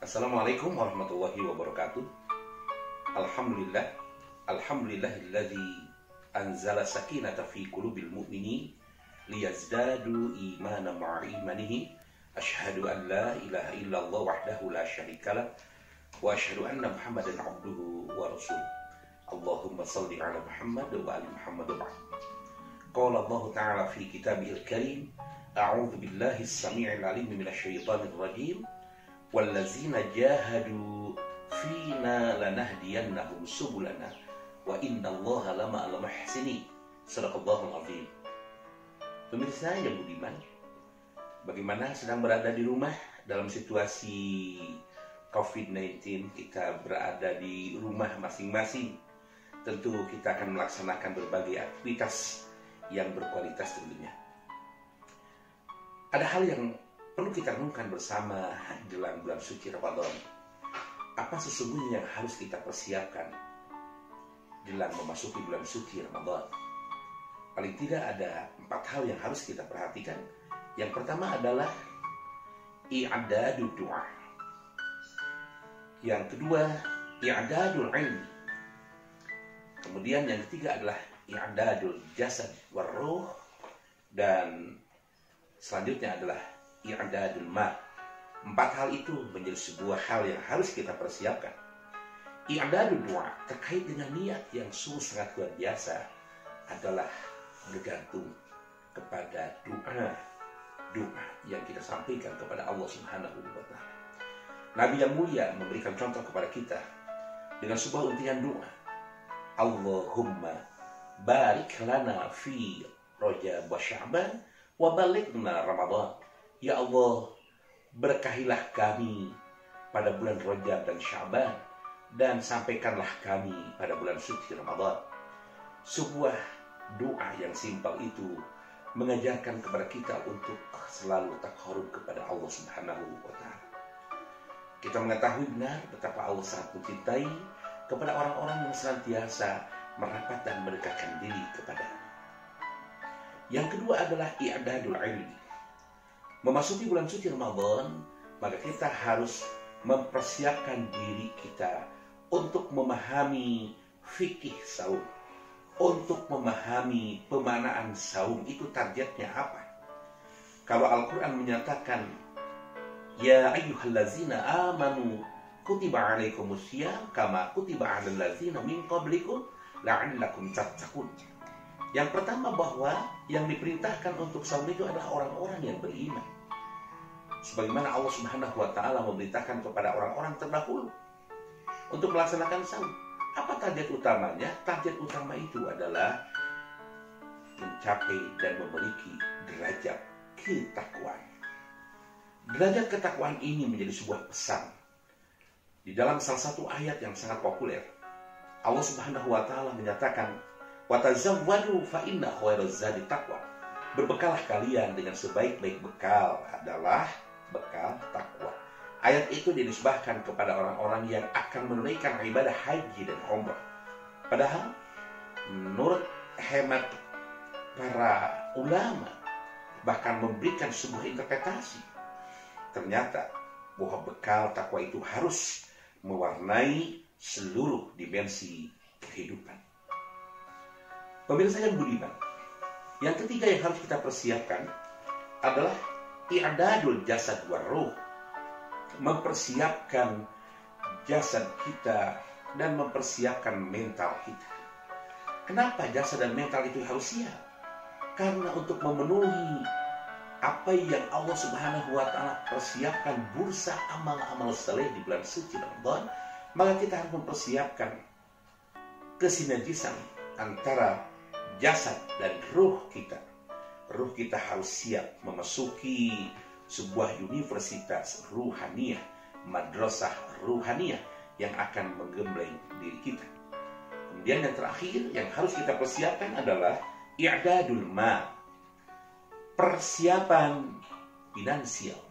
Assalamualaikum warahmatullahi wabarakatuh. Alhamdulillah. Alhamdulillahilladzi anzala sakinata fi qulubil mu'minin liyazdadu imanan ma'a imanihi. Asyhadu an la ilaha illallah wahdahu la syarikalah wa asyhadu anna Muhammadan abduhu wa rasuluh. Allahumma shalli ala Muhammad wa ali Muhammad wa ba'd. Qala Allah ta'ala fi kitabihil karim, a'udzu billahi as-sami'il 'alim minasy syaithanir rajim. Wallazina jahadu fina lanahdiyannahum subulana wa innallaha lama'al muhsinin. Shadaqallahul azim. Pemirsa yang budiman, bagaimana sedang berada di rumah dalam situasi COVID-19? Kita berada di rumah masing-masing. Tentu kita akan melaksanakan berbagai aktivitas yang berkualitas tentunya. Ada hal yang perlu kita renungkan bersama jelang bulan suci Ramadan. Apa sesungguhnya yang harus kita persiapkan jelang memasuki bulan suci Ramadan? Paling tidak ada 4 hal yang harus kita perhatikan. Yang pertama adalah i'dadud du'a. Yang kedua, i'dadul ilmi. Kemudian yang ketiga adalah i'dadul jasad war ruh, dan selanjutnya adalah i'dadul ma. 4 hal itu menjadi sebuah hal yang harus kita persiapkan. I'dadul du'a terkait dengan niat yang sungguh sangat luar biasa adalah bergantung kepada doa yang kita sampaikan kepada Allah Subhanahu wa taala. Nabi yang mulia memberikan contoh kepada kita dengan sebuah untian doa. Allahumma barik lana fi Rajab wa Sya'ban wa balighna Ramadan. Ya Allah, berkahilah kami pada bulan Rajab dan Sya'ban, dan sampaikanlah kami pada bulan suci Ramadan. Sebuah doa yang simpel itu mengajarkan kepada kita untuk selalu takarrub kepada Allah Subhanahu wa taala. Kita mengetahui benar betapa Allah sangat mencintai kepada orang-orang yang senantiasa merapat dan mendekatkan diri kepada-Nya. Yang kedua adalah i'dadul ilmi. Memasuki bulan suci Ramadan, maka kita harus mempersiapkan diri kita untuk memahami fikih saum, untuk memahami pemaknaan saum itu targetnya apa. Kalau Al-Quran menyatakan, ya ayyuhallazina amanu kutiba alaikumusiyam kama kutiba alal ladzina min qablikum la'allakum tattaqun. Yang pertama, bahwa yang diperintahkan untuk saum itu adalah orang-orang yang beriman. Sebagaimana Allah Subhanahu wa taala memerintahkan kepada orang-orang terdahulu untuk melaksanakan saum. Apa target utamanya? Target utama itu adalah mencapai dan memiliki derajat ketakwaan. Derajat ketakwaan ini menjadi sebuah pesan. Di dalam salah satu ayat yang sangat populer, Allah Subhanahu wa taala menyatakan, "Wa tazawwadu fa inna khairaz zadi taqwa." Berbekalah kalian dengan sebaik-baik bekal adalah bekal takwa. Ayat itu dinisbahkan kepada orang-orang yang akan menunaikan ibadah haji dan umrah. Padahal menurut hemat para ulama, bahkan memberikan sebuah interpretasi, ternyata bahwa bekal takwa itu harus mewarnai seluruh dimensi kehidupan. Pemirsa yang budiman, yang ketiga yang harus kita persiapkan adalah i'dadul jasad war ruh. Mempersiapkan jasad kita dan mempersiapkan mental kita. Kenapa jasad dan mental itu harus siap? Karena untuk memenuhi apa yang Allah Subhanahu wa taala persiapkan, bursa amal-amal saleh di bulan suci Ramadan, maka kita harus mempersiapkan kesinergisan antara jasad dan ruh kita. Ruh kita harus siap memasuki sebuah universitas ruhaniyah, madrasah ruhaniyah yang akan menggembleng diri kita. Kemudian yang terakhir yang harus kita persiapkan adalah i'dadul ma, persiapan finansial.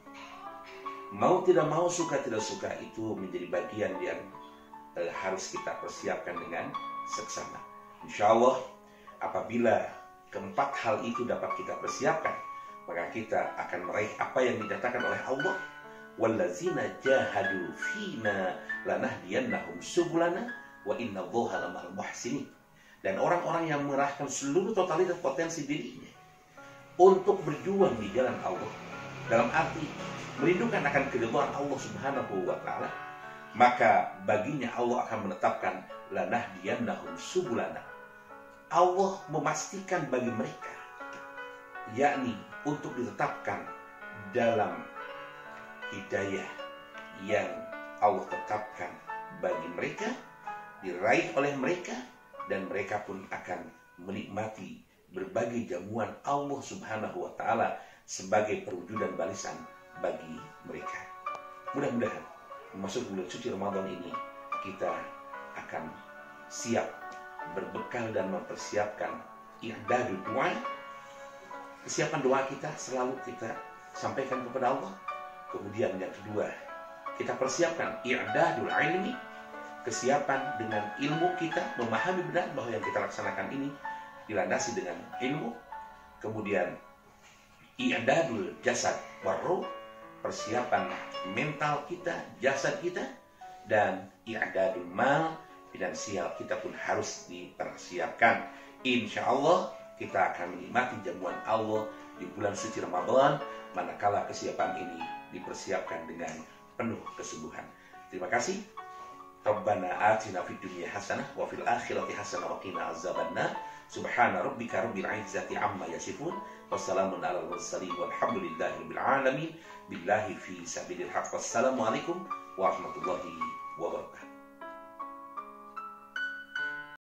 Mau tidak mau, suka tidak suka, itu menjadi bagian yang harus kita persiapkan dengan seksama. Insya Allah, apabila keempat hal itu dapat kita persiapkan, maka kita akan meraih apa yang dinyatakan oleh Allah wallazina jahadu fina lanahdiyannahum subulana wa innallaha lamal muhsinin. Dan orang-orang yang mengerahkan seluruh totalitas potensi dirinya untuk berjuang di jalan Allah, dalam arti merindukan akan keridhaan Allah Subhanahu wa taala, maka baginya Allah akan menetapkan lanahdiyannahum subulana. Allah memastikan bagi mereka, yakni untuk ditetapkan dalam hidayah yang Allah tetapkan bagi mereka, diraih oleh mereka, dan mereka pun akan menikmati berbagai jamuan Allah Subhanahu wa taala sebagai perwujudan balasan bagi mereka. Mudah-mudahan memasuki bulan suci Ramadan ini kita akan siap berbekal dan mempersiapkan i'dadud doa. Kesiapan doa kita selalu kita sampaikan kepada Allah. Kemudian yang kedua, kita persiapkan i'dadul ilmi, kesiapan dengan ilmu kita, memahami benar bahwa yang kita laksanakan ini dilandasi dengan ilmu. Kemudian i'dadul jasad warruh, persiapan mental kita, jasad kita. Dan i'dadul mal, finansial kita pun harus dipersiapkan. Insya Allah kita akan menikmati jamuan Allah di bulan suci Ramadan manakala kesiapan ini dipersiapkan dengan penuh kesungguhan. Terima kasih. Rabbana atina fid dunya hasanah wa fil akhirati hasanah wa qina azabannar. Subhana rabbika rabbil izzati amma yasifun. Wassalamun alal mursalin walhamdulillahi rabbil alamin. Billahi fi sabilil haqq. Wassalamualaikum warahmatullahi wabarakatuh.